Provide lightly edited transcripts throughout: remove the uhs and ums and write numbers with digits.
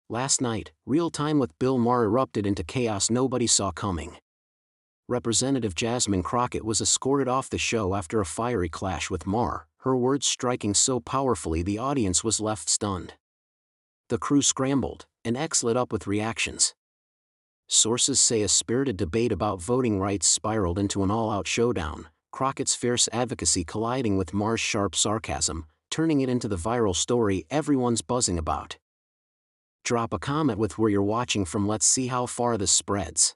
Last night, Real Time with Bill Maher erupted into chaos nobody saw coming. Representative Jasmine Crockett was escorted off the show after a fiery clash with Maher, her words striking so powerfully the audience was left stunned. The crew scrambled, and X lit up with reactions. Sources say a spirited debate about voting rights spiraled into an all-out showdown, Crockett's fierce advocacy colliding with Maher's sharp sarcasm, turning it into the viral story everyone's buzzing about. Drop a comment with where you're watching from. Let's see how far this spreads.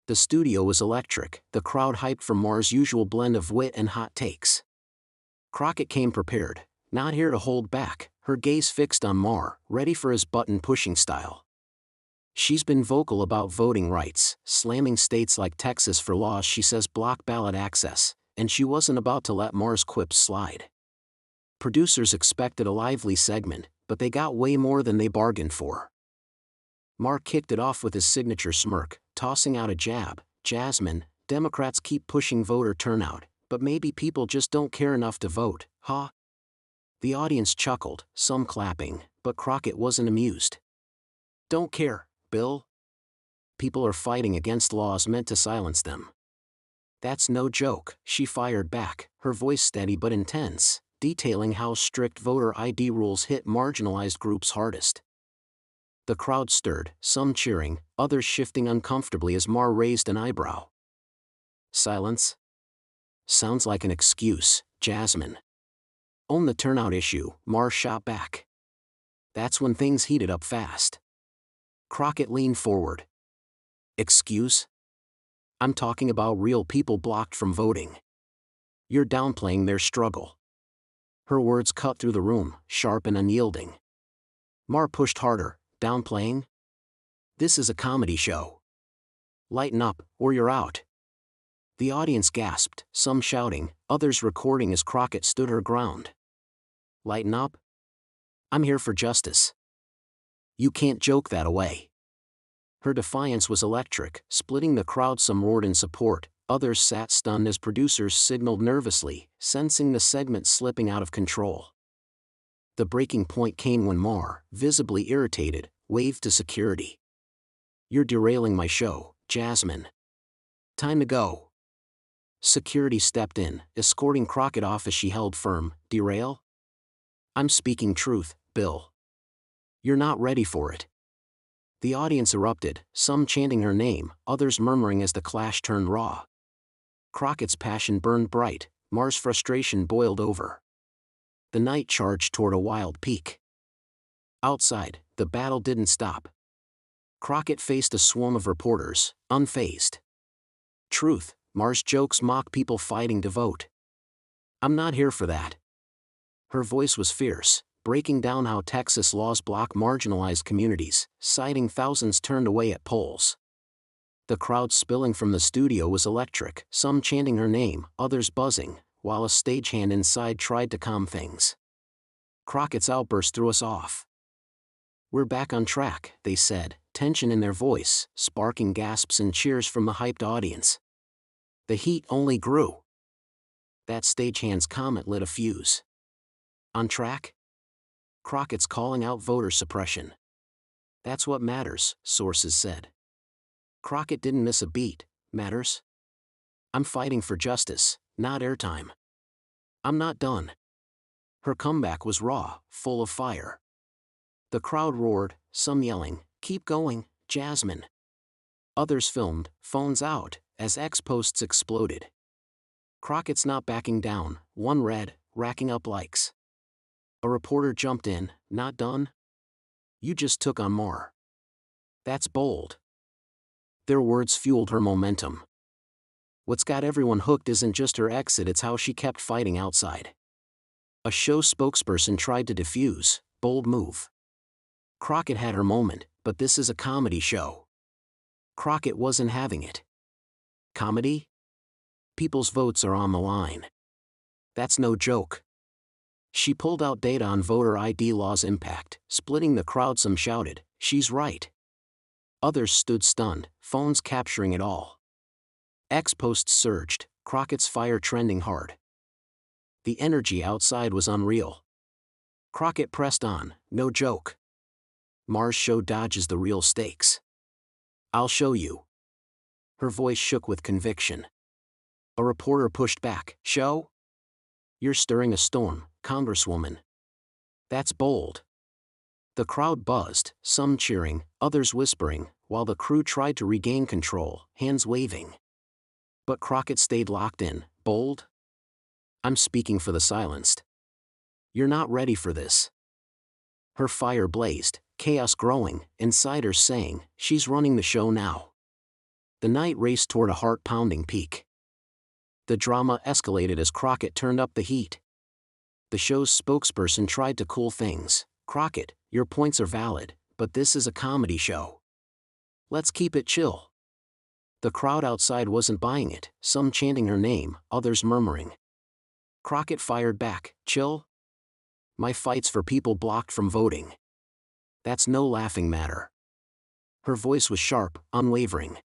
The studio was electric, the crowd hyped for Maher's usual blend of wit and hot takes. Crockett came prepared, not here to hold back, her gaze fixed on Maher, ready for his button-pushing style. She's been vocal about voting rights, slamming states like Texas for laws she says block ballot access, and she wasn't about to let Maher's quips slide. Producers expected a lively segment, but they got way more than they bargained for. Maher kicked it off with his signature smirk, tossing out a jab. Jasmine, Democrats keep pushing voter turnout, but maybe people just don't care enough to vote, huh? The audience chuckled, some clapping, but Crockett wasn't amused. Don't care, Bill? People are fighting against laws meant to silence them. That's no joke, she fired back, her voice steady but intense, detailing how strict voter ID rules hit marginalized groups hardest. The crowd stirred, some cheering, others shifting uncomfortably as Maher raised an eyebrow. Silence? Sounds like an excuse, Jasmine. Own the turnout issue, Maher shot back. That's when things heated up fast. Crockett leaned forward. Excuse? I'm talking about real people blocked from voting. You're downplaying their struggle. Her words cut through the room, sharp and unyielding. Maher pushed harder. Downplaying? This is a comedy show. Lighten up, or you're out. The audience gasped, some shouting, others recording as Crockett stood her ground. Lighten up? I'm here for justice. You can't joke that away. Her defiance was electric, splitting the crowd. Some roared in support, others sat stunned as producers signaled nervously, sensing the segment slipping out of control. The breaking point came when Maher, visibly irritated, waved to security. You're derailing my show, Jasmine. Time to go. Security stepped in, escorting Crockett off as she held firm. Derail? I'm speaking truth, Bill. You're not ready for it. The audience erupted, some chanting her name, others murmuring as the clash turned raw. Crockett's passion burned bright, Maher's frustration boiled over. The night charged toward a wild peak. Outside, the battle didn't stop. Crockett faced a swarm of reporters, unfazed. Truth, Maher's jokes mock people fighting to vote. I'm not here for that. Her voice was fierce, breaking down how Texas laws block marginalized communities, citing thousands turned away at polls. The crowd spilling from the studio was electric, some chanting her name, others buzzing, while a stagehand inside tried to calm things. Crockett's outburst threw us off. We're back on track, they said, tension in their voice, sparking gasps and cheers from the hyped audience. The heat only grew. That stagehand's comment lit a fuse. On track? Crockett's calling out voter suppression. That's what matters, sources said. Crockett didn't miss a beat. Matters? I'm fighting for justice, not airtime. I'm not done. Her comeback was raw, full of fire. The crowd roared, some yelling, "Keep going, Jasmine." Others filmed, phones out, as X posts exploded. Crockett's not backing down, one read, racking up likes. A reporter jumped in, not done? You just took on Maher. That's bold. Their words fueled her momentum. What's got everyone hooked isn't just her exit, it's how she kept fighting outside. A show spokesperson tried to defuse, bold move. Crockett had her moment, but this is a comedy show. Crockett wasn't having it. Comedy? People's votes are on the line. That's no joke. She pulled out data on voter ID laws' impact, splitting the crowd. Some shouted, "She's right." Others stood stunned, phones capturing it all. X posts surged, Crockett's fire trending hard. The energy outside was unreal. Crockett pressed on, no joke. Maher's show dodges the real stakes. I'll show you. Her voice shook with conviction. A reporter pushed back. Show? You're stirring a storm, Congresswoman. That's bold. The crowd buzzed, some cheering, others whispering, while the crew tried to regain control, hands waving. But Crockett stayed locked in. Bold? I'm speaking for the silenced. You're not ready for this. Her fire blazed, chaos growing, insiders saying, she's running the show now. The night raced toward a heart-pounding peak. The drama escalated as Crockett turned up the heat. The show's spokesperson tried to cool things. Crockett, your points are valid, but this is a comedy show. Let's keep it chill. The crowd outside wasn't buying it, some chanting her name, others murmuring. Crockett fired back. Chill? My fight's for people blocked from voting. That's no laughing matter. Her voice was sharp, unwavering.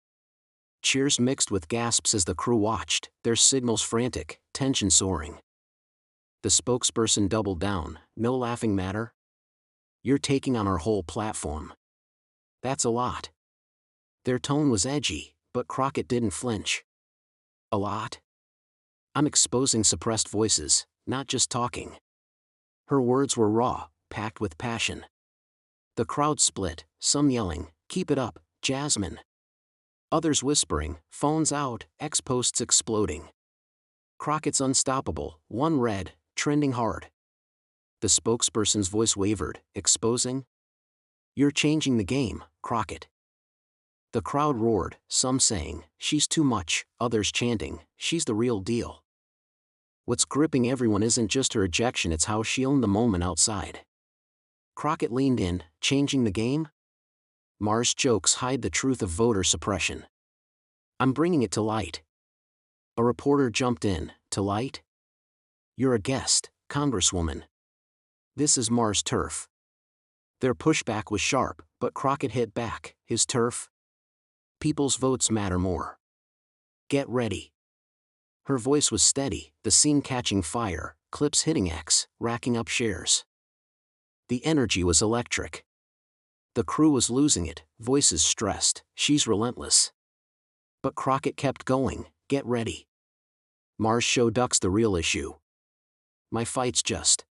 Cheers mixed with gasps as the crew watched, their signals frantic, tension soaring. The spokesperson doubled down. No laughing matter? You're taking on our whole platform. That's a lot. Their tone was edgy, but Crockett didn't flinch. A lot? I'm exposing suppressed voices, not just talking. Her words were raw, packed with passion. The crowd split, some yelling, keep it up, Jasmine. Others whispering, phones out, X-posts exploding. Crockett's unstoppable, one read, trending hard. The spokesperson's voice wavered, exposing? You're changing the game, Crockett. The crowd roared, some saying, she's too much, others chanting, she's the real deal. What's gripping everyone isn't just her ejection, it's how she owned the moment outside. Crockett leaned in, changing the game? Maher's jokes hide the truth of voter suppression. I'm bringing it to light. A reporter jumped in. To light? You're a guest, Congresswoman. This is Maher's turf. Their pushback was sharp, but Crockett hit back. His turf? People's votes matter more. Get ready. Her voice was steady, the scene catching fire, clips hitting X, racking up shares. The energy was electric. The crew was losing it, voices stressed, she's relentless. But Crockett kept going. Get ready. Maher's show ducks the real issue. My fight's just.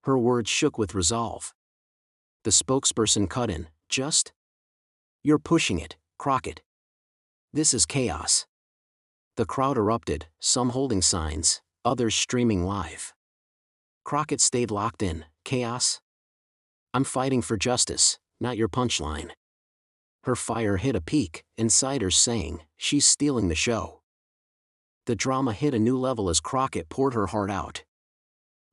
Her words shook with resolve. The spokesperson cut in. Just? You're pushing it, Crockett. This is chaos. The crowd erupted, some holding signs, others streaming live. Crockett stayed locked in. Chaos? I'm fighting for justice, not your punchline. Her fire hit a peak, insiders saying, she's stealing the show. The drama hit a new level as Crockett poured her heart out.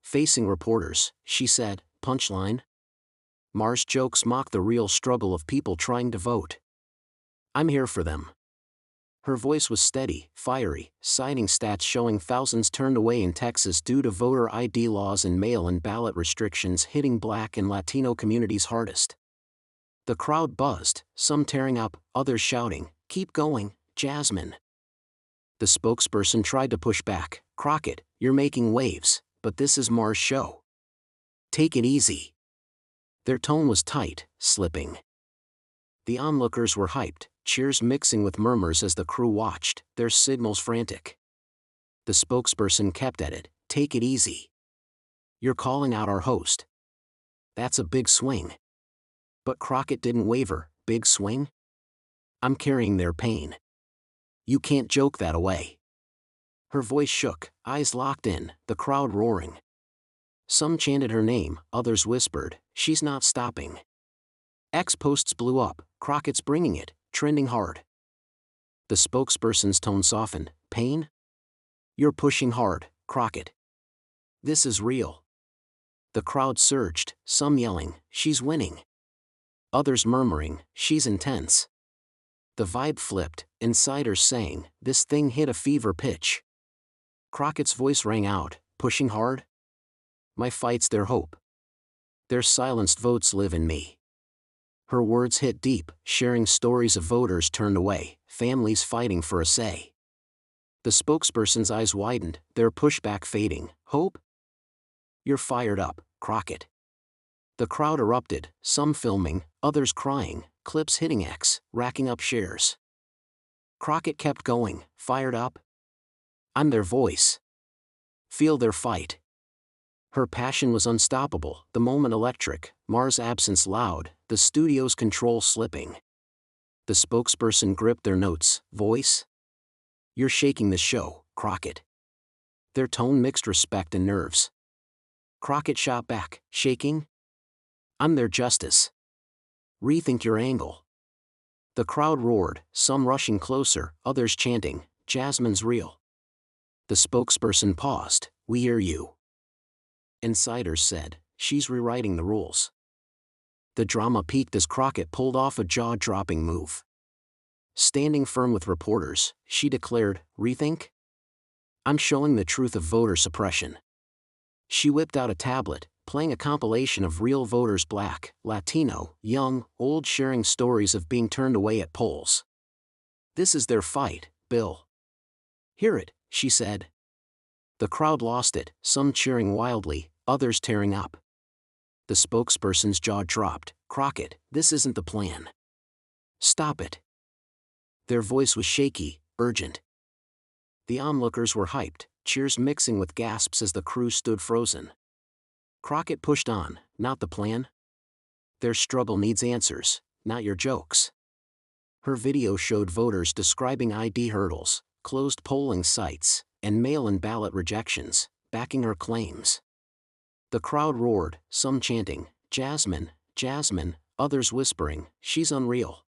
Facing reporters, she said, punchline? Maher's jokes mock the real struggle of people trying to vote. I'm here for them. Her voice was steady, fiery, citing stats showing thousands turned away in Texas due to voter ID laws and mail-in ballot restrictions hitting Black and Latino communities hardest. The crowd buzzed, some tearing up, others shouting, keep going, Jasmine. The spokesperson tried to push back. Crockett, you're making waves, but this is Maher's show. Take it easy. Their tone was tight, slipping. The onlookers were hyped, cheers mixing with murmurs as the crew watched, their signals frantic. The spokesperson kept at it. Take it easy. You're calling out our host. That's a big swing. But Crockett didn't waver. Big swing? I'm carrying their pain. You can't joke that away. Her voice shook, eyes locked in, the crowd roaring. Some chanted her name, others whispered, she's not stopping. X-posts blew up, Crockett's bringing it, trending hard. The spokesperson's tone softened. Pain? You're pushing hard, Crockett. This is real. The crowd surged, some yelling, she's winning. Others murmuring, she's intense. The vibe flipped, insiders saying, this thing hit a fever pitch. Crockett's voice rang out, pushing hard? My fight's their hope. Their silenced votes live in me. Her words hit deep, sharing stories of voters turned away, families fighting for a say. The spokesperson's eyes widened, their pushback fading. Hope? You're fired up, Crockett. The crowd erupted, some filming, others crying, clips hitting X, racking up shares. Crockett kept going, fired up. I'm their voice. Feel their fight. Her passion was unstoppable, the moment electric, Maher's absence loud, the studio's control slipping. The spokesperson gripped their notes, voice? You're shaking the show, Crockett. Their tone mixed respect and nerves. Crockett shot back, shaking? I'm their justice. Rethink your angle. The crowd roared, some rushing closer, others chanting, Jasmine's real. The spokesperson paused, we hear you. Insiders said, she's rewriting the rules. The drama peaked as Crockett pulled off a jaw-dropping move. Standing firm with reporters, she declared, rethink? I'm showing the truth of voter suppression. She whipped out a tablet, playing a compilation of real voters, Black, Latino, young, old, sharing stories of being turned away at polls. This is their fight, Bill. Hear it, she said. The crowd lost it, some cheering wildly, others tearing up. The spokesperson's jaw dropped, Crockett, this isn't the plan. Stop it. Their voice was shaky, urgent. The onlookers were hyped, cheers mixing with gasps as the crew stood frozen. Crockett pushed on, not the plan. Their struggle needs answers, not your jokes. Her video showed voters describing ID hurdles, closed polling sites, and mail-in ballot rejections, backing her claims. The crowd roared, some chanting, Jasmine, Jasmine, others whispering, she's unreal.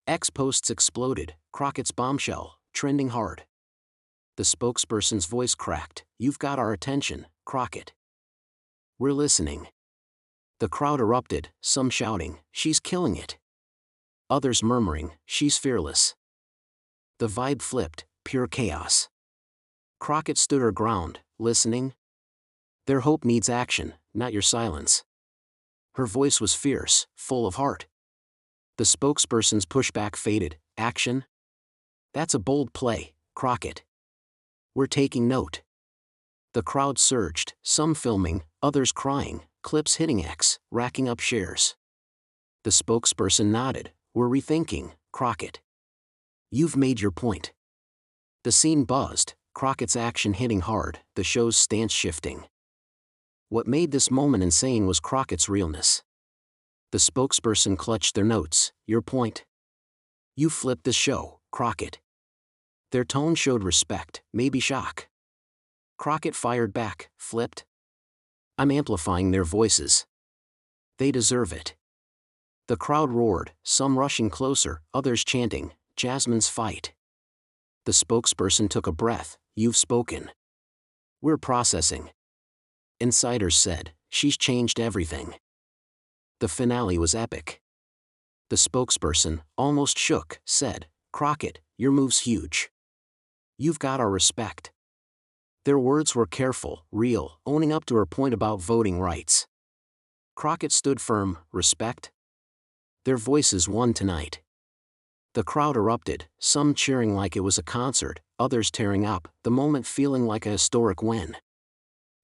X posts exploded, Crockett's bombshell, trending hard. The spokesperson's voice cracked, you've got our attention, Crockett. We're listening. The crowd erupted, some shouting, she's killing it. Others murmuring, she's fearless. The vibe flipped, pure chaos. Crockett stood her ground, listening. Their hope needs action, not your silence. Her voice was fierce, full of heart. The spokesperson's pushback faded, action? That's a bold play, Crockett. We're taking note. The crowd surged, some filming, others crying, clips hitting X, racking up shares. The spokesperson nodded, we're rethinking, Crockett. You've made your point. The scene buzzed, Crockett's action hitting hard, the show's stance shifting. What made this moment insane was Crockett's realness. The spokesperson clutched their notes, your point? You flipped the show, Crockett. Their tone showed respect, maybe shock. Crockett fired back, flipped? I'm amplifying their voices. They deserve it. The crowd roared, some rushing closer, others chanting, Jasmine's fight. The spokesperson took a breath, you've spoken. We're processing. Insiders said, she's changed everything. The finale was epic. The spokesperson, almost shook, said, Crockett, your move's huge. You've got our respect. Their words were careful, real, owning up to her point about voting rights. Crockett stood firm, respect? Their voices won tonight. The crowd erupted, some cheering like it was a concert, others tearing up, the moment feeling like a historic win.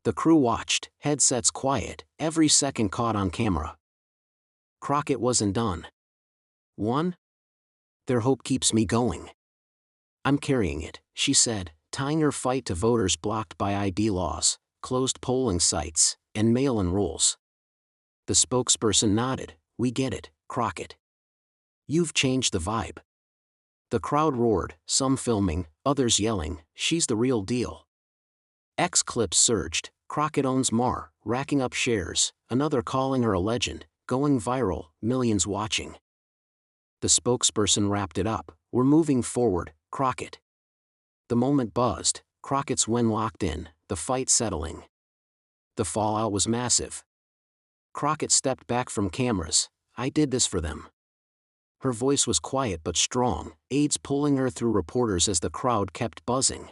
The crew watched, headsets quiet, every second caught on camera. Crockett wasn't done. Won? Their hope keeps me going. I'm carrying it, she said, tying her fight to voters blocked by ID laws, closed polling sites, and mail-in rules. The spokesperson nodded, we get it, Crockett. You've changed the vibe. The crowd roared, some filming, others yelling, she's the real deal. X clips surged, Crockett owns Maher, racking up shares, another calling her a legend, going viral, millions watching. The spokesperson wrapped it up, we're moving forward, Crockett. The moment buzzed, Crockett's win locked in, the fight settling. The fallout was massive. Crockett stepped back from cameras, I did this for them. Her voice was quiet but strong, aides pulling her through reporters as the crowd kept buzzing.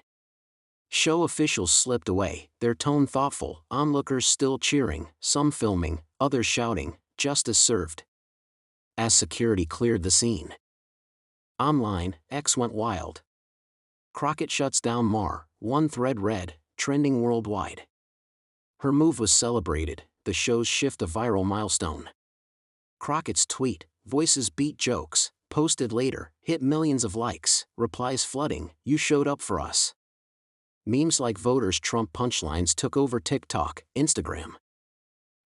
Show officials slipped away, their tone thoughtful, onlookers still cheering, some filming, others shouting, justice served. As security cleared the scene. Online, X went wild. Crockett shuts down Maher, one thread read, trending worldwide. Her move was celebrated, the show's shift a viral milestone. Crockett's tweet, "Voices beat jokes," posted later, hit millions of likes, replies flooding, "You showed up for us." Memes like voters Trump punchlines took over TikTok, Instagram.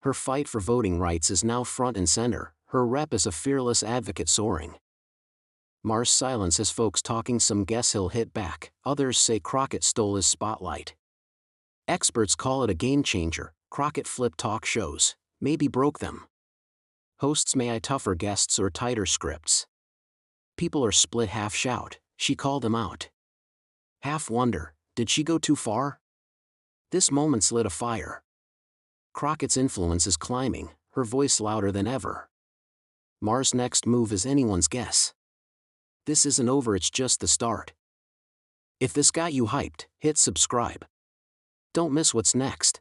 Her fight for voting rights is now front and center, her rep as a fearless advocate soaring. Maher's silence has folks talking. Some guess he'll hit back, others say Crockett stole his spotlight. Experts call it a game changer. Crockett flipped talk shows, maybe broke them. Hosts may eye tougher guests or tighter scripts. People are split, half shout, "She called him out." Half wonder, did she go too far? This moment's lit a fire. Crockett's influence is climbing, her voice louder than ever. Maher's next move is anyone's guess. This isn't over, it's just the start. If this got you hyped, hit subscribe. Don't miss what's next.